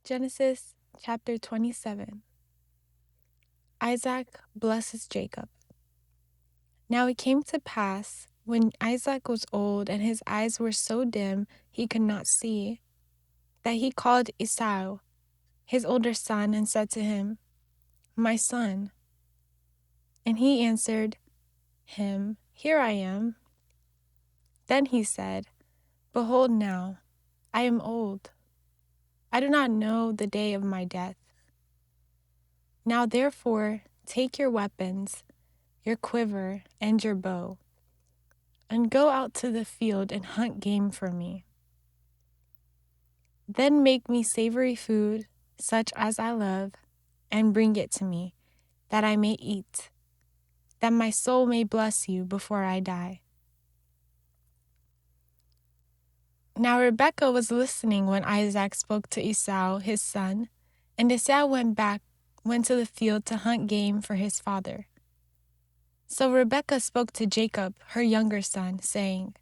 Genesis chapter 27. Isaac blesses Jacob. Now it came to pass, when Isaac was old and his eyes were so dim he could not see, that he called Esau, his older son, and said to him, "My son." And he answered him, "Here I am." Then he said, "Behold now, I am old. I do not know the day of my death. Now therefore take your weapons, your quiver, and your bow, and go out to the field and hunt game for me. Then make me savory food, such as I love, and bring it to me, that I may eat, that my soul may bless you before I die." Now Rebekah was listening when Isaac spoke to Esau, his son, and Esau went to the field to hunt game for his father. So Rebekah spoke to Jacob, her younger son, saying,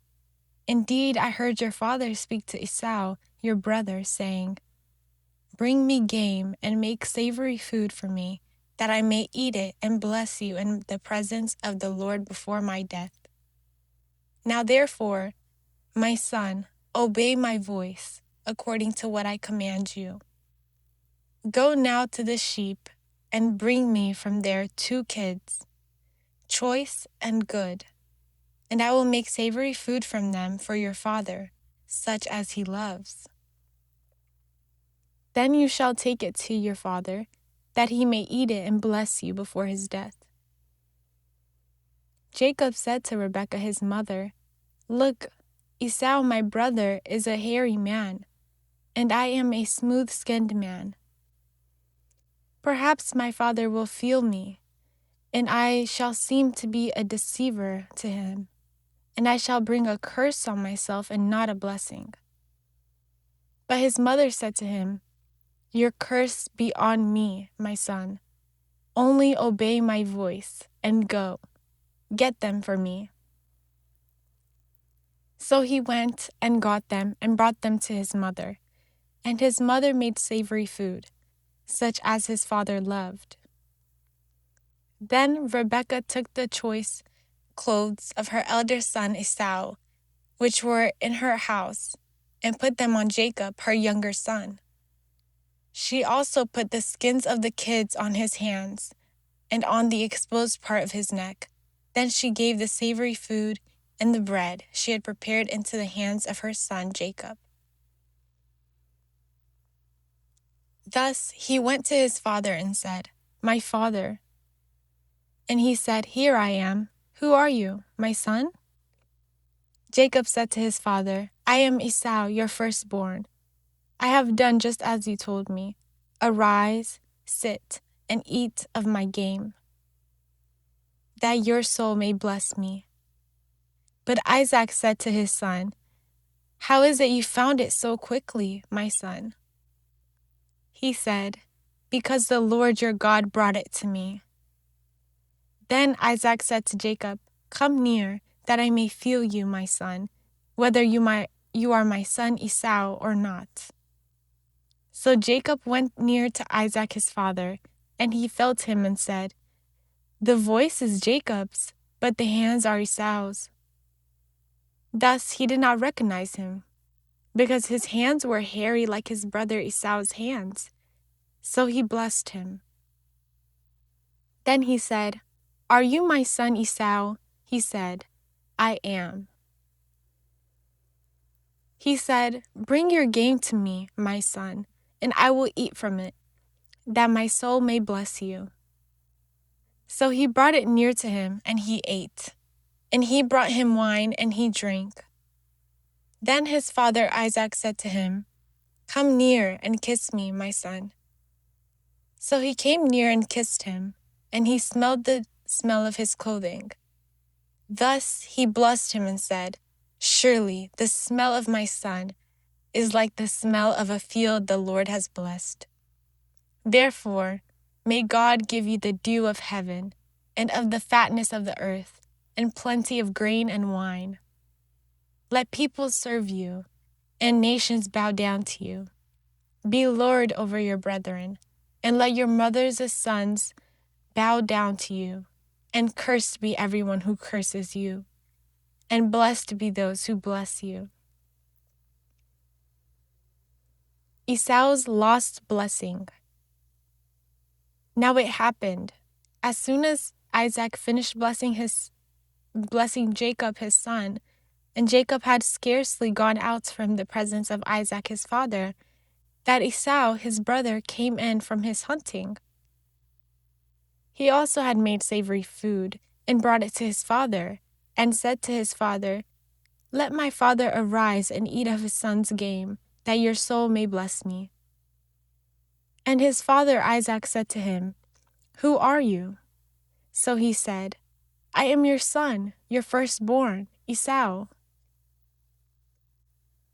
"Indeed, I heard your father speak to Esau, your brother, saying, 'Bring me game and make savory food for me, that I may eat it and bless you in the presence of the Lord before my death.' Now therefore, my son, obey my voice, according to what I command you. Go now to the sheep, and bring me from there 2 kids, choice and good, and I will make savory food from them for your father, such as he loves. Then you shall take it to your father, that he may eat it and bless you before his death." Jacob said to Rebekah his mother, "Look, Esau my brother is a hairy man, and I am a smooth-skinned man. Perhaps my father will feel me, and I shall seem to be a deceiver to him, and I shall bring a curse on myself and not a blessing." But his mother said to him, "Your curse be on me, my son. Only obey my voice, and go, get them for me." So he went and got them and brought them to his mother, and his mother made savory food, such as his father loved. Then Rebekah took the choice clothes of her elder son Esau, which were in her house, and put them on Jacob, her younger son. She also put the skins of the kids on his hands, and on the exposed part of his neck. Then she gave the savory food and the bread she had prepared into the hands of her son Jacob. Thus he went to his father and said, "My father." And he said, "Here I am. Who are you, my son?" Jacob said to his father, "I am Esau, your firstborn. I have done just as you told me. Arise, sit, and eat of my game, that your soul may bless me." But Isaac said to his son, "How is it you found it so quickly, my son?" He said, "Because the Lord your God brought it to me." Then Isaac said to Jacob, "Come near, that I may feel you, my son, whether you are my son Esau or not." So Jacob went near to Isaac his father, and he felt him and said, "The voice is Jacob's, but the hands are Esau's." Thus he did not recognize him, because his hands were hairy like his brother Esau's hands. So he blessed him. Then he said, "Are you my son Esau?" He said, "I am." He said, "Bring your game to me, my son, and I will eat from it, that my soul may bless you." So he brought it near to him, and he ate. And he brought him wine, and he drank. Then his father Isaac said to him, "Come near and kiss me, my son." So he came near and kissed him, and he smelled the smell of his clothing. Thus he blessed him and said, "Surely the smell of my son is like the smell of a field the Lord has blessed. Therefore, may God give you the dew of heaven, and of the fatness of the earth, and plenty of grain and wine. Let peoples serve you, and nations bow down to you. Be lord over your brethren, and let your mother's sons bow down to you, and cursed be everyone who curses you, and blessed be those who bless you. Esau's lost blessing. Now it happened, as soon as Isaac finished blessing Jacob his son, and Jacob had scarcely gone out from the presence of Isaac his father, that Esau his brother came in from his hunting. He also had made savory food, and brought it to his father, and said to his father, Let my father arise and eat of his son's game, that your soul may bless me. And his father Isaac said to him, Who are you? So he said, I am your son, your firstborn, Esau.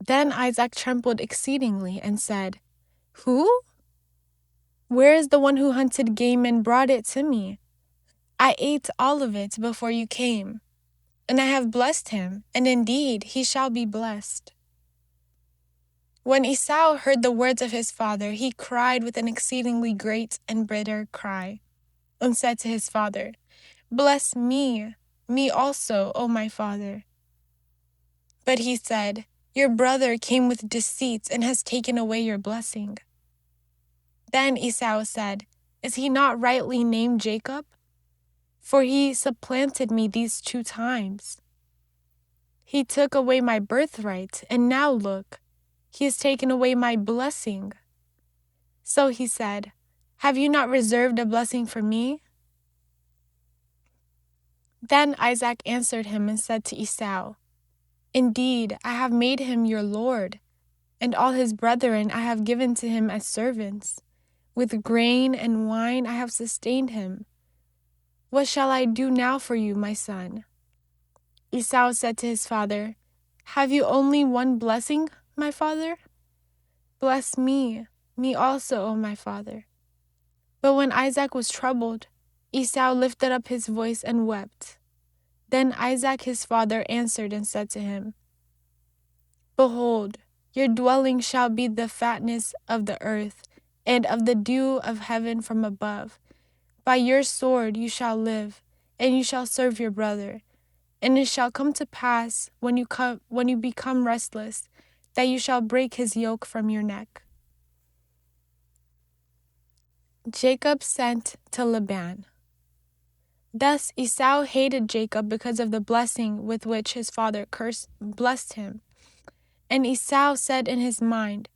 Then Isaac trembled exceedingly and said, Who? Where is the one who hunted game and brought it to me? I ate all of it before you came, and I have blessed him, and indeed he shall be blessed. When Esau heard the words of his father, he cried with an exceedingly great and bitter cry, and said to his father, Bless me also, O my father. But he said, Your brother came with deceit and has taken away your blessing. Then Esau said, Is he not rightly named Jacob? For he supplanted me these 2 times. He took away my birthright, and now look, he has taken away my blessing. So he said, Have you not reserved a blessing for me? Then Isaac answered him and said to Esau, Indeed, I have made him your lord, and all his brethren I have given to him as servants. With grain and wine I have sustained him. What shall I do now for you, my son? Esau said to his father, Have you only one blessing, my father? Bless me also, O my father. But when Isaac was troubled, Esau lifted up his voice and wept. Then Isaac his father answered and said to him, Behold, your dwelling shall be the fatness of the earth, and of the dew of heaven from above. By your sword you shall live, and you shall serve your brother. And it shall come to pass, when you become restless, that you shall break his yoke from your neck. Jacob sent to Laban. Thus Esau hated Jacob because of the blessing with which his father blessed him. And Esau said in his mind,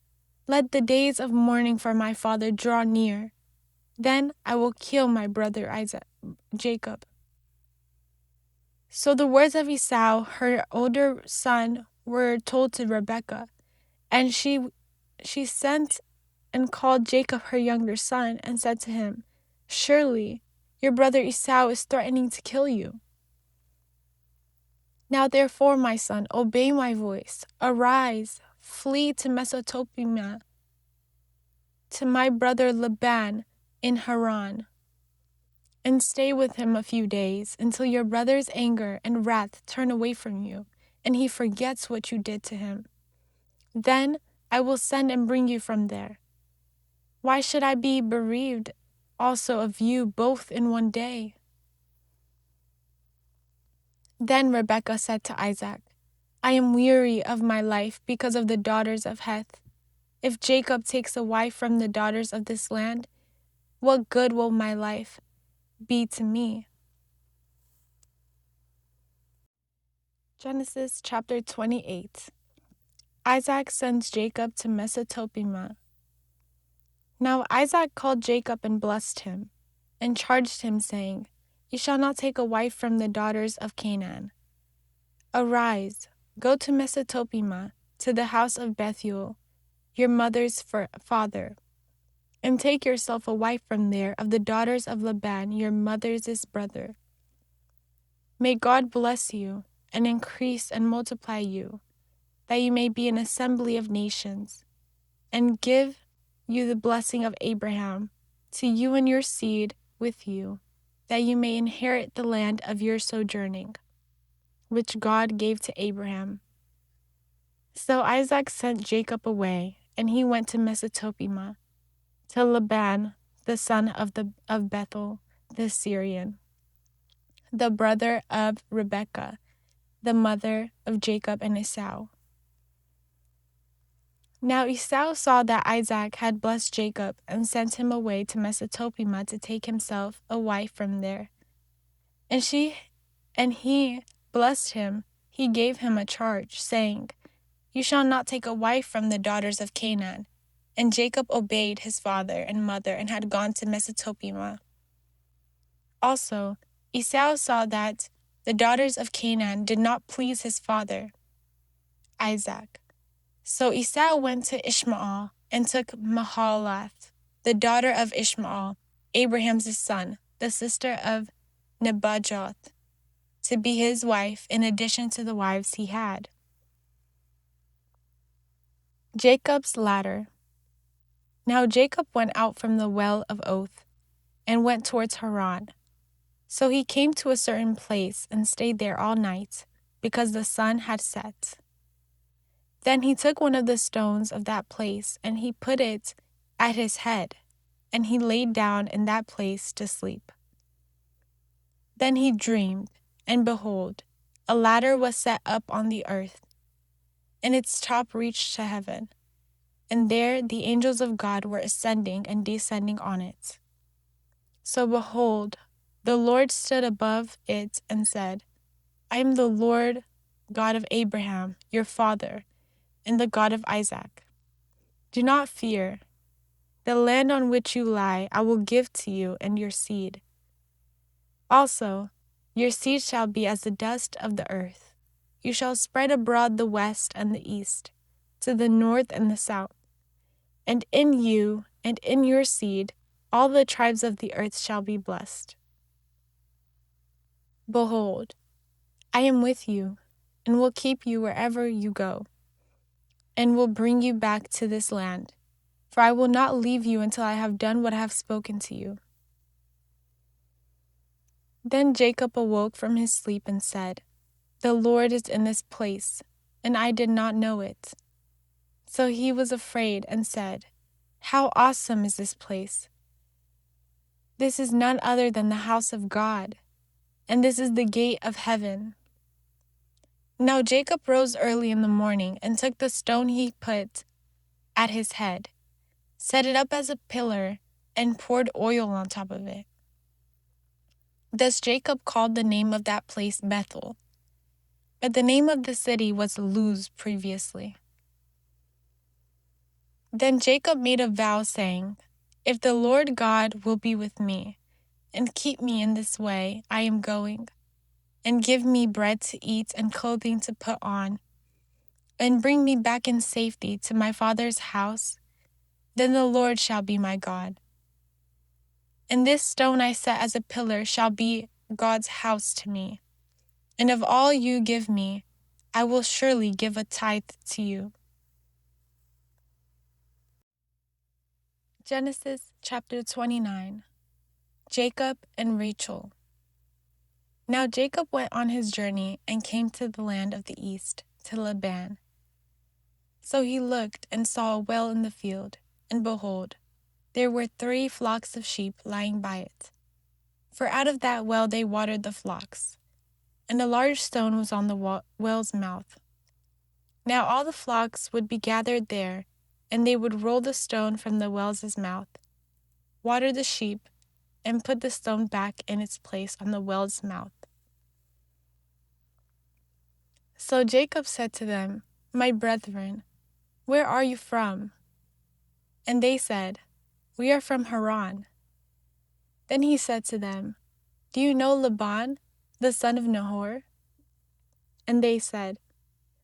Let the days of mourning for my father draw near. Then I will kill my brother Jacob. So the words of Esau, her older son, were told to Rebekah, and she sent and called Jacob her younger son, and said to him, Surely your brother Esau is threatening to kill you. Now therefore, my son, obey my voice. Arise, flee to Mesopotamia, to my brother Laban in Haran, and stay with him a few days, until your brother's anger and wrath turn away from you, and he forgets what you did to him. Then I will send and bring you from there. Why should I be bereaved also of you both in one day? Then Rebekah said to Isaac, I am weary of my life because of the daughters of Heth. If Jacob takes a wife from the daughters of this land, what good will my life be to me? Genesis chapter 28. Isaac sends Jacob to Mesopotamia. Now Isaac called Jacob and blessed him, and charged him, saying, You shall not take a wife from the daughters of Canaan. Arise, go to Mesopotamia, to the house of Bethuel, your mother's father, and take yourself a wife from there of the daughters of Laban, your mother's brother. May God bless you, and increase and multiply you, that you may be an assembly of nations, and give you the blessing of Abraham, to you and your seed with you, that you may inherit the land of your sojourning, which God gave to Abraham. So Isaac sent Jacob away, and he went to Mesopotamia, to Laban, the son of Bethuel the Syrian, the brother of Rebekah, the mother of Jacob and Esau. Now Esau saw that Isaac had blessed Jacob and sent him away to Mesopotamia to take himself a wife from there. And he blessed him. He gave him a charge, saying, "You shall not take a wife from the daughters of Canaan." And Jacob obeyed his father and mother and had gone to Mesopotamia. Also, Esau saw that the daughters of Canaan did not please his father, Isaac. So Esau went to Ishmael and took Mahalath, the daughter of Ishmael, Abraham's son, the sister of Nebajoth, to be his wife in addition to the wives he had. Jacob's ladder. Now Jacob went out from the well of Oath and went towards Haran. So he came to a certain place and stayed there all night, because the sun had set. Then he took one of the stones of that place, and he put it at his head, and he laid down in that place to sleep. Then he dreamed, and behold, a ladder was set up on the earth, and its top reached to heaven, and there the angels of God were ascending and descending on it. So behold, the Lord stood above it and said, "I am the Lord God of Abraham, your father, and the God of Isaac. Do not fear. The land on which you lie I will give to you and your seed. Also, your seed shall be as the dust of the earth. You shall spread abroad the west and the east, to the north and the south. And in you and in your seed all the tribes of the earth shall be blessed. Behold, I am with you, and will keep you wherever you go, and will bring you back to this land, for I will not leave you until I have done what I have spoken to you." Then Jacob awoke from his sleep and said, "The Lord is in this place, and I did not know it." So he was afraid and said, "How awesome is this place! This is none other than the house of God, and this is the gate of heaven." Now Jacob rose early in the morning and took the stone he put at his head, set it up as a pillar, and poured oil on top of it. Thus Jacob called the name of that place Bethel, but the name of the city was Luz previously. Then Jacob made a vow, saying, "If the Lord God will be with me, and keep me in this way I am going, and give me bread to eat and clothing to put on, and bring me back in safety to my father's house, then the Lord shall be my God. And this stone I set as a pillar shall be God's house to me. And of all you give me, I will surely give a tithe to you." Genesis chapter 29. Jacob and Rachel. Now Jacob went on his journey and came to the land of the east, to Laban. So he looked and saw a well in the field, and behold, there were 3 flocks of sheep lying by it. For out of that well they watered the flocks, and a large stone was on the well's mouth. Now all the flocks would be gathered there, and they would roll the stone from the well's mouth, water the sheep, and put the stone back in its place on the well's mouth. So Jacob said to them, "My brethren, where are you from?" And they said, "We are from Haran." Then he said to them, "Do you know Laban, the son of Nahor?" And they said,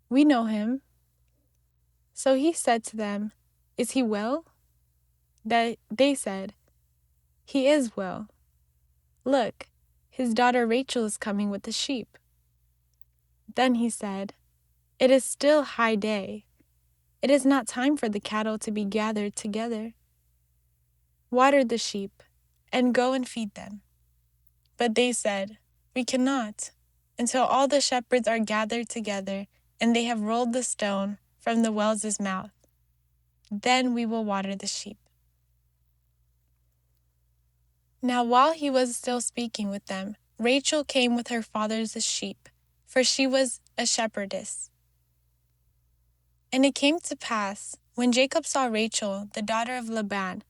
"We know him." So he said to them, "Is he well?" They said, "He is well. Look, his daughter Rachel is coming with the sheep." Then he said, "It is still high day. It is not time for the cattle to be gathered together. Water the sheep, and go and feed them." But they said, "We cannot, until all the shepherds are gathered together, and they have rolled the stone from the well's mouth." Then we will water the sheep." Now while he was still speaking with them, Rachel came with her father's sheep, for she was a shepherdess. And it came to pass, when Jacob saw Rachel, the daughter of Laban,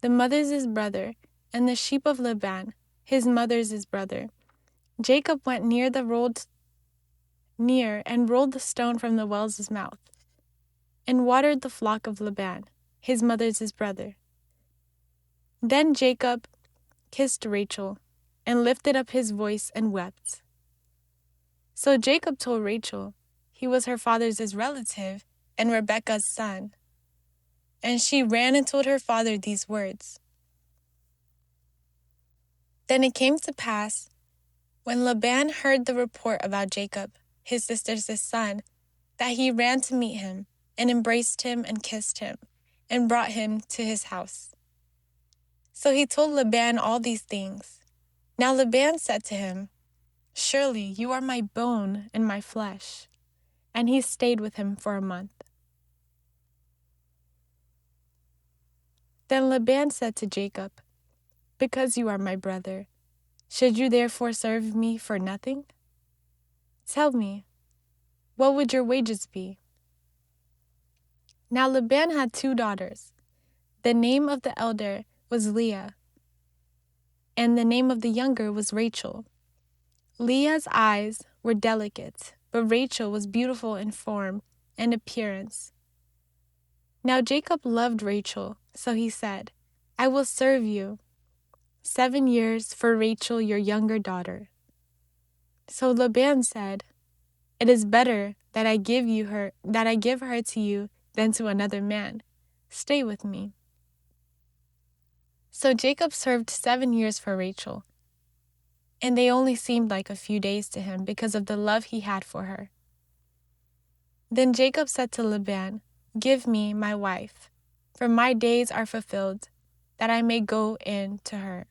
the mother's his brother, and the sheep of Laban, his mother's his brother, Jacob went near and rolled the stone from the well's mouth, and watered the flock of Laban, his mother's his brother. Then Jacob kissed Rachel, and lifted up his voice and wept. So Jacob told Rachel he was her father's relative and Rebekah's son. And she ran and told her father these words. Then it came to pass, when Laban heard the report about Jacob, his sister's son, that he ran to meet him, and embraced him and kissed him, and brought him to his house. So he told Laban all these things. Now Laban said to him, "Surely you are my bone and my flesh." And he stayed with him for a month. Then Laban said to Jacob, "Because you are my brother, should you therefore serve me for nothing? Tell me, what would your wages be?" Now Laban had 2 daughters. The name of the elder was Leah, and the name of the younger was Rachel. Leah's eyes were delicate, but Rachel was beautiful in form and appearance. Now Jacob loved Rachel, so he said, "I will serve you 7 years for Rachel your younger daughter." So Laban said, "It is better that I give her to you than to another man. Stay with me." So Jacob served 7 years for Rachel, and they only seemed like a few days to him because of the love he had for her. Then Jacob said to Laban, "Give me my wife, for my days are fulfilled, that I may go in to her."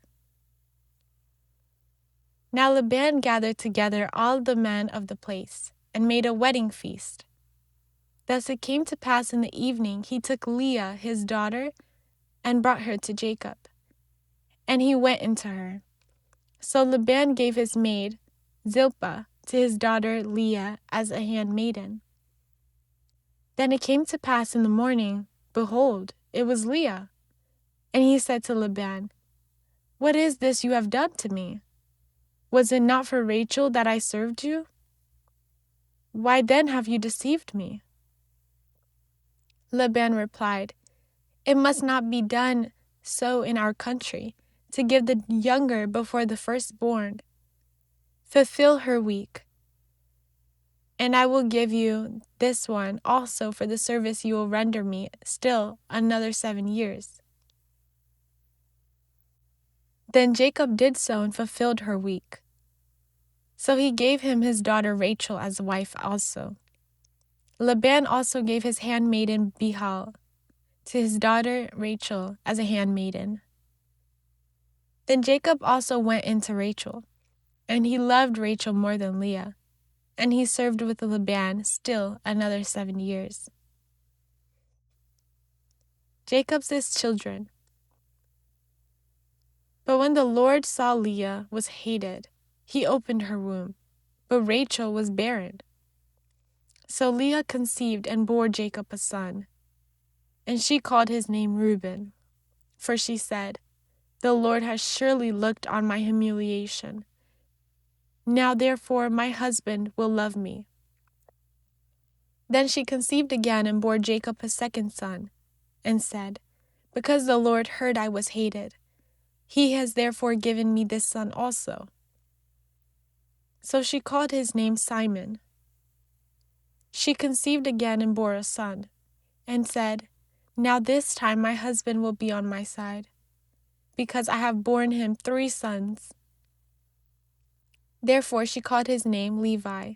Now Laban gathered together all the men of the place, and made a wedding feast. Thus it came to pass in the evening he took Leah his daughter, and brought her to Jacob, and he went into her. So Laban gave his maid, Zilpah, to his daughter Leah as a handmaiden. Then it came to pass in the morning, behold, it was Leah. And he said to Laban, "What is this you have done to me? Was it not for Rachel that I served you? Why then have you deceived me?" Laban replied, "It must not be done so in our country, to give the younger before the firstborn. Fulfill her week, and I will give you this one also for the service you will render me still another 7 years." Then Jacob did so and fulfilled her week. So he gave him his daughter Rachel as wife also. Laban also gave his handmaiden Bilhah to his daughter Rachel as a handmaiden. Then Jacob also went in to Rachel, and he loved Rachel more than Leah, and he served with Laban still another 7 years. Jacob's children. But when the Lord saw Leah was hated, he opened her womb, but Rachel was barren. So Leah conceived and bore Jacob a son, and she called his name Reuben, for she said, "The Lord has surely looked on my humiliation. Now therefore my husband will love me." Then she conceived again and bore Jacob a second son, and said, "Because the Lord heard I was hated, he has therefore given me this son also." So she called his name Simon. She conceived again and bore a son, and said, "Now this time my husband will be on my side, because I have borne him 3 sons." Therefore she called his name Levi.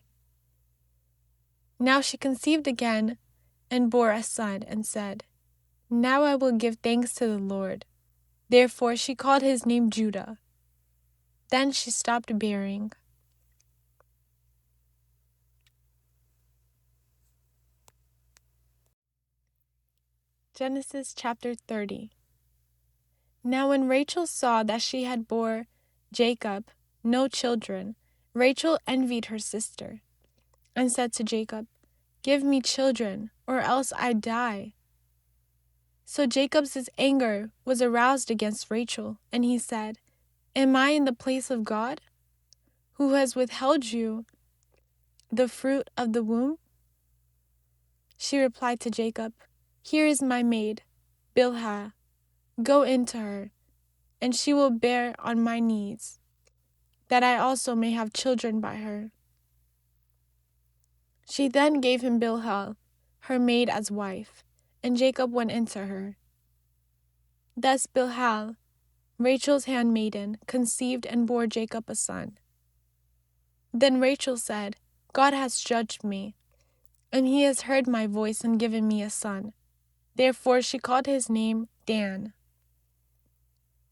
Now she conceived again and bore a son, and said, "Now I will give thanks to the Lord." Therefore she called his name Judah. Then she stopped bearing. Genesis chapter 30. Now when Rachel saw that she had bore Jacob no children, Rachel envied her sister, and said to Jacob, "Give me children, or else I die." So Jacob's anger was aroused against Rachel, and he said, "Am I in the place of God, who has withheld you the fruit of the womb?" She replied to Jacob, "Here is my maid, Bilhah. Go in to her, and she will bear on my knees, that I also may have children by her." She then gave him Bilhah, her maid, as wife, and Jacob went in to her. Thus Bilhah, Rachel's handmaiden, conceived and bore Jacob a son. Then Rachel said, "God has judged me, and he has heard my voice and given me a son." Therefore she called his name Dan.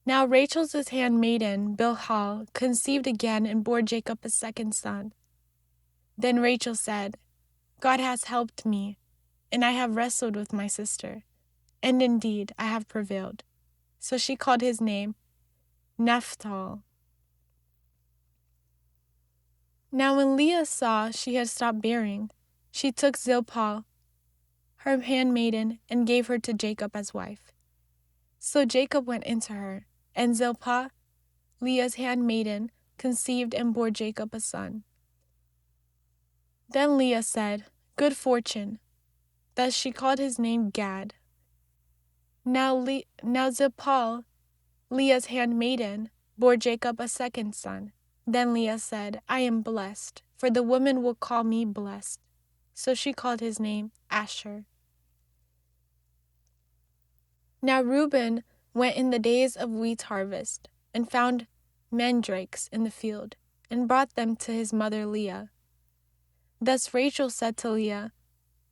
Now Rachel's handmaiden, Bilhah, conceived again and bore Jacob a second son. Then Rachel said, "God has helped me, and I have wrestled with my sister, and indeed I have prevailed." So she called his name Naphtali. Now when Leah saw she had stopped bearing, she took Zilpah, her handmaiden, and gave her to Jacob as wife. So Jacob went into her, and Zilpah, Leah's handmaiden, conceived and bore Jacob a son. Then Leah said, "Good fortune." Thus she called his name Gad. Now Zilpah, Leah's handmaiden, bore Jacob a second son. Then Leah said, "I am blessed, for the woman will call me blessed." So she called his name Asher. Now Reuben went in the days of wheat harvest, and found mandrakes in the field, and brought them to his mother Leah. Thus Rachel said to Leah,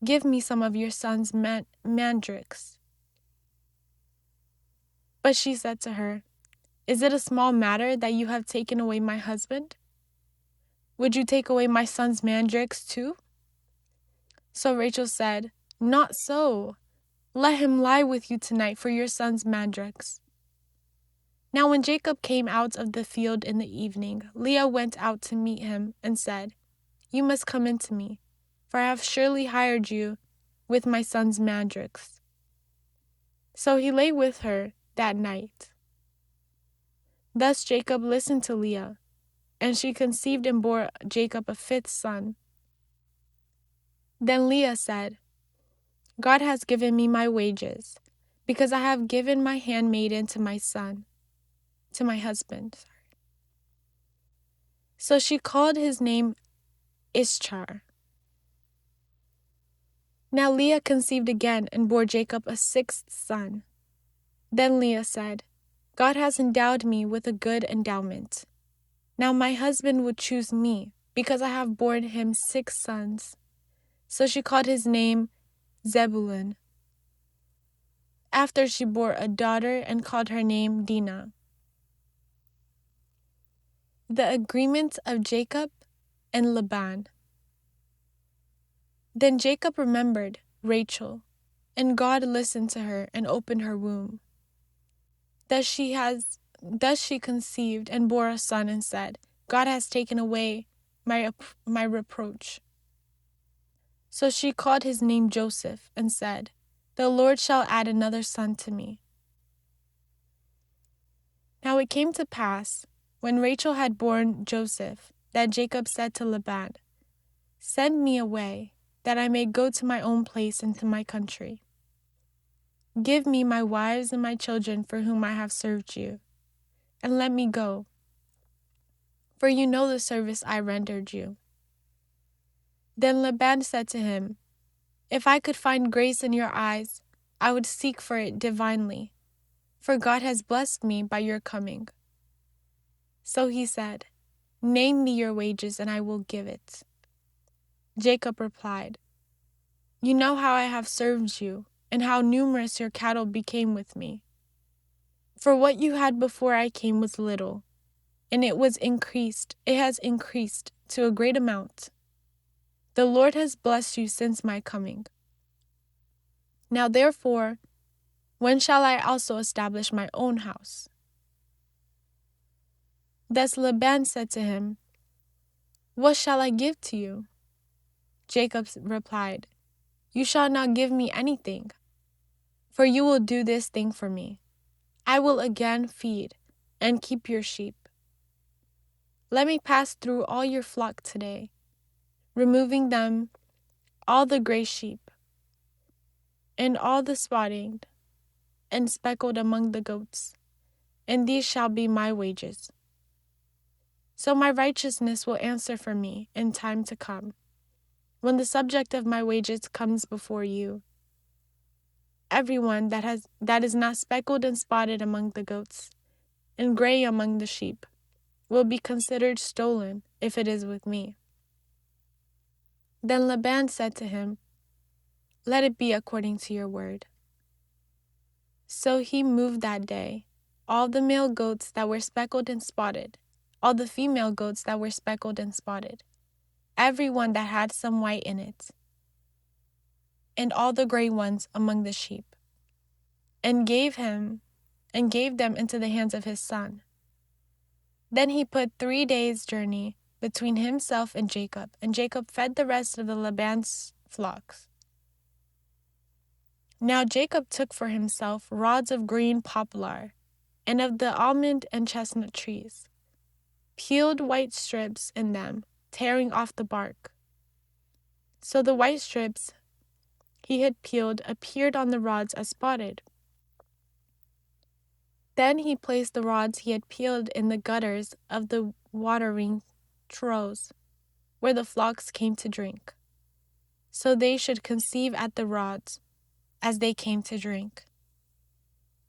"Give me some of your son's mandrakes." But she said to her, "Is it a small matter that you have taken away my husband? Would you take away my son's mandrakes too?" So Rachel said, "Not so. Let him lie with you tonight for your son's mandrakes." Now when Jacob came out of the field in the evening, Leah went out to meet him and said, "You must come in to me, for I have surely hired you with my son's mandrakes." So he lay with her that night. Thus Jacob listened to Leah, and she conceived and bore Jacob a fifth son. Then Leah said, "God has given me my wages, because I have given my handmaiden to my husband. So she called his name Ischar. Now Leah conceived again and bore Jacob a sixth son. Then Leah said, "God has endowed me with a good endowment. Now my husband would choose me, because I have borne him 6 sons." So she called his name Zebulun. After she bore a daughter and called her name Dinah. The agreement of Jacob and Laban. Then Jacob remembered Rachel, and God listened to her and opened her womb. Thus she conceived and bore a son and said, "God has taken away my reproach." So she called his name Joseph and said, "The Lord shall add another son to me." Now it came to pass, when Rachel had borne Joseph, that Jacob said to Laban, "Send me away, that I may go to my own place and to my country. Give me my wives and my children for whom I have served you, and let me go, for you know the service I rendered you." Then Laban said to him, "If I could find grace in your eyes, I would seek for it divinely, for God has blessed me by your coming." So he said, "Name me your wages, and I will give it." Jacob replied, "You know how I have served you, and how numerous your cattle became with me. For what you had before I came was little, and it has increased to a great amount. The Lord has blessed you since my coming. Now therefore, When shall I also establish my own house?" Thus Laban said to him, "What shall I give to you?" Jacob replied, "You shall not give me anything, for you will do this thing for me. I will again feed and keep your sheep. Let me pass through all your flock today, removing them all the gray sheep, and all the spotted and speckled among the goats, and these shall be my wages. So my righteousness will answer for me in time to come, when the subject of my wages comes before you. Everyone that is not speckled and spotted among the goats, and gray among the sheep, will be considered stolen if it is with me." Then Laban said to him, "Let it be according to your word." So he moved that day all the male goats that were speckled and spotted, all the female goats that were speckled and spotted, every one that had some white in it, and all the gray ones among the sheep, and gave them into the hands of his son. Then he put 3 days' journey between himself and Jacob fed the rest of the Laban's flocks. Now Jacob took for himself rods of green poplar, and of the almond and chestnut trees, peeled white strips in them, tearing off the bark. So the white strips he had peeled appeared on the rods as spotted. Then he placed the rods he had peeled in the gutters of the watering troughs, where the flocks came to drink, so they should conceive at the rods as they came to drink.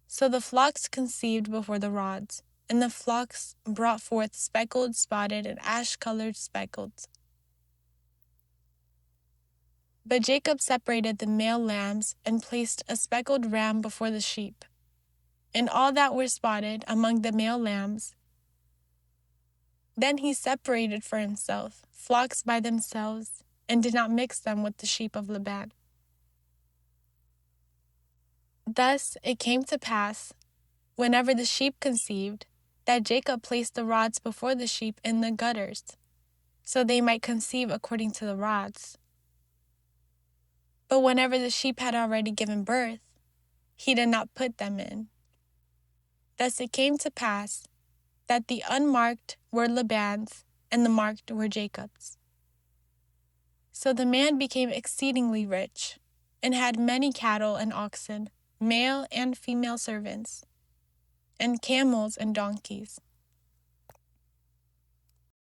So the flocks conceived before the rods, and the flocks brought forth speckled, spotted, and ash-colored speckled. But Jacob separated the male lambs and placed a speckled ram before the sheep, and all that were spotted among the male lambs. Then he separated for himself flocks by themselves, and did not mix them with the sheep of Laban. Thus it came to pass, whenever the sheep conceived, that Jacob placed the rods before the sheep in the gutters, so they might conceive according to the rods. But whenever the sheep had already given birth, he did not put them in. Thus it came to pass that the unmarked were Laban's, and the marked were Jacob's. So the man became exceedingly rich, and had many cattle and oxen, male and female servants, and camels and donkeys.